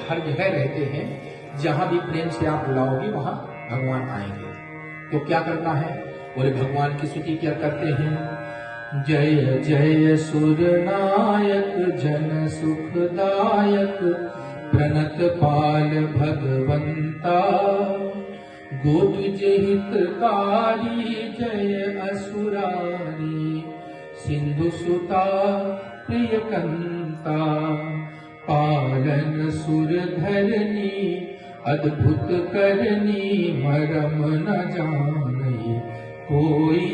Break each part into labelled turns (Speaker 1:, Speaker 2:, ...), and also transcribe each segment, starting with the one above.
Speaker 1: हर जगह रहते हैं, जहां भी प्रेम से आप बुलाओगे वहां भगवान आएंगे। तो क्या करना है? बोले भगवान की स्तुति क्या करते हैं? जय जय सुर नायक जन सुखदायक प्रणत पाल भगवंता, गोद हितकारी जय असुरारी सिंधु सुता प्रियकंता, पालन सुर धरनी अद्भुत करनी मरम न जाने कोई,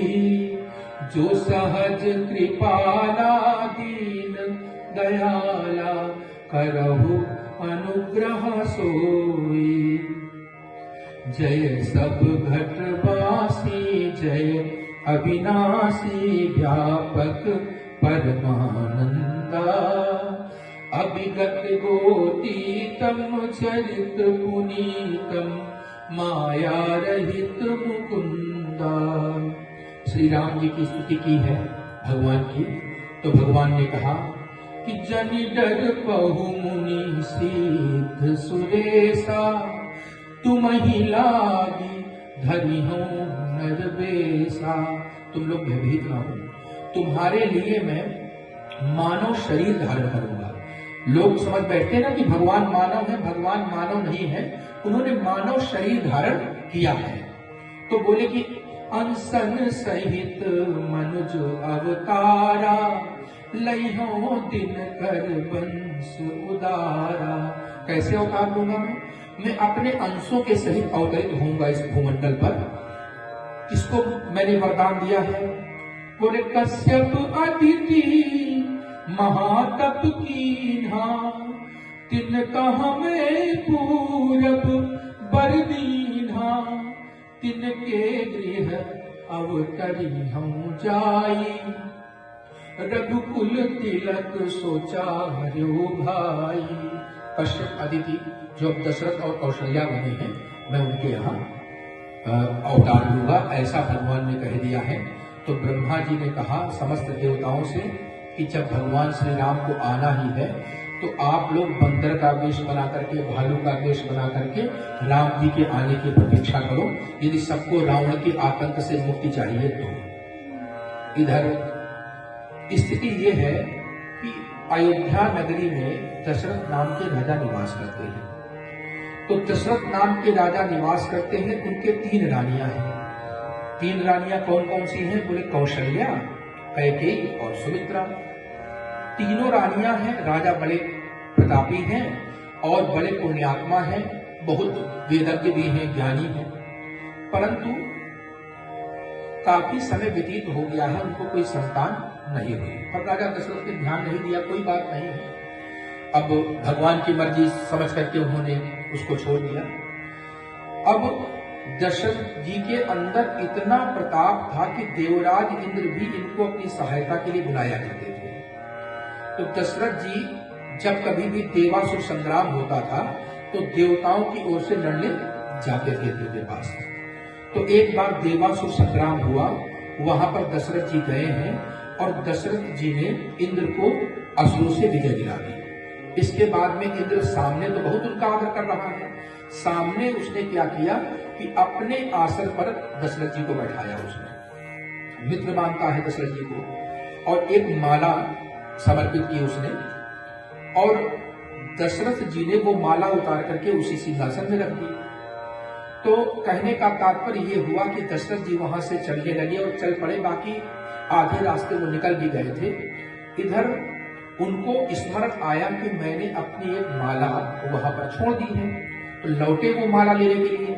Speaker 1: जो सहज कृपाला दीन दयाला करहु अनुग्रह सोई। जय सब घटवासी जय अविनाशी व्यापक परमानंदा, अभिगत गोतीतम चरित पुनीतम माया रहित मुकुंदा। श्री राम जी की स्तुति की है भगवान की। तो भगवान ने कहा कि जनि डर बहु मुनि सिद्ध सुरेशा, तुम ही लागी धरि हो नर बेसा। तुम लोग भयभीत ना हो, तुम्हारे लिए मैं मानव शरीर धारण करूंगा। लोग समझ बैठते ना कि भगवान मानव है, भगवान मानव नहीं है। उन्होंने मानव शरीर धारण किया है। तो बोले कि अनसन सहित मनुज अवतारा, लइहो दिन कर वंश उदारा। कैसे अवतार लूंगा मैं अपने अंशों के सहित अवतरित होऊंगा इस भूमंडल पर। किसको मैंने वरदान दिया है? बोले कश्यप अदिति महातप कीन्हा, तिनका हमें पूरब बर दीन्हा, तिनके गृह अवतरी हम जाई, रघुकुल तिलक सोचा हर्यो भाई। कश्यप अदिति जो दशरथ और कौशल्या बने हैं, मैं उनके यहाँ अवतार लूंगा, ऐसा भगवान ने कह दिया है। तो ब्रह्मा जी ने कहा समस्त देवताओं से कि जब भगवान श्री राम को आना ही है तो आप लोग बंदर का वेश बना करके, भालू का वेश बना करके राम जी के आने की प्रतीक्षा करो, यदि सबको रावण के आतंक से मुक्ति चाहिए तो। इधर स्थिति ये है कि अयोध्या नगरी में दशरथ नाम के राजा निवास करते हैं। तो दशरथ नाम के राजा निवास करते हैं, उनके 3 रानियां हैं। 3 रानियां कौन कौन सी हैं? बोले कौशल्या, कैकेयी और सुमित्रा। तीनों रानियां हैं। राजा बड़े प्रतापी हैं और बड़े पुण्यात्मा हैं, बहुत वेदज्ञ भी हैं, ज्ञानी हैं। परंतु काफी समय व्यतीत हो गया है, उनको कोई संतान नहीं हुई। पर राजा दशरथ ने ध्यान नहीं दिया, कोई बात नहीं है। अब भगवान की मर्जी समझ करके उन्होंने उसको छोड़ दिया। अब दशरथ जी के अंदर इतना प्रताप था कि देवराज इंद्र भी इनको अपनी सहायता के लिए बुलाया करते थे। तो दशरथ जी जब कभी भी देवासुर संग्राम होता था तो देवताओं की ओर से लड़ने जाते थे इंद्र के पास। तो एक बार देवासुर संग्राम हुआ, वहां पर दशरथ जी गए हैं और दशरथ जी ने इंद्र को असुरों से विजय दिला दी। इसके बाद में इंद्र सामने तो बहुत उनका आदर कर रहा है, सामने उसने क्या किया कि अपने आसन पर दशरथ जी को बैठाया। उसने मित्र मानता है दशरथ जी को, और एक माला समर्पित की उसने, और दशरथ जी ने वो माला उतार करके उसी सिंहासन में रख दी। तो कहने का तात्पर्य ये हुआ कि दशरथ जी वहां से चलने लगे और चल पड़े, बाकी आधे रास्ते वो निकल भी गए थे। इधर उनको स्मरण आया कि मैंने अपनी एक माला वहां पर छोड़ दी है, तो लौटे वो माला लेने के लिए।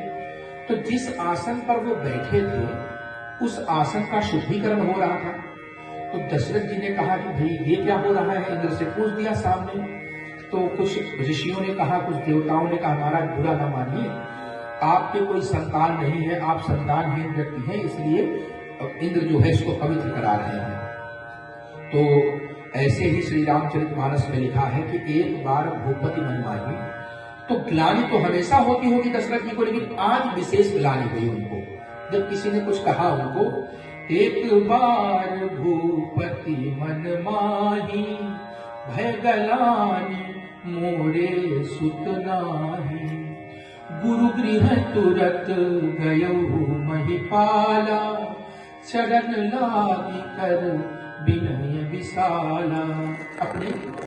Speaker 1: तो जिस आसन पर वो बैठे थे उस आसन का शुद्धिकरण हो रहा था। तो दशरथ जी ने कहा कि भाई ये क्या हो रहा है, इंद्र से पूछ दिया सामने। तो कुछ ऋषियों ने कहा, कुछ देवताओं ने कहा, महाराज बुरा न मानिए, आपके कोई संतान नहीं है, आप संतानहीन व्यक्ति हैं, इसलिए इंद्र जो है इसको पवित्र करा रहे हैं। तो ऐसे ही श्री रामचरितमानस में लिखा है कि एक बार भूपति मन माही। तो ग्लानि तो हमेशा होती होगी दशरथ जी को, लेकिन आज विशेष ग्लानि हुई उनको जब किसी ने कुछ कहा उनको। एक बार भूपति मन माही, भय गलानि मोरे सुत नाही। गुरु गृह तुरत गयऊ महिपाला, चरण लागी कर विनय विशाला। अपने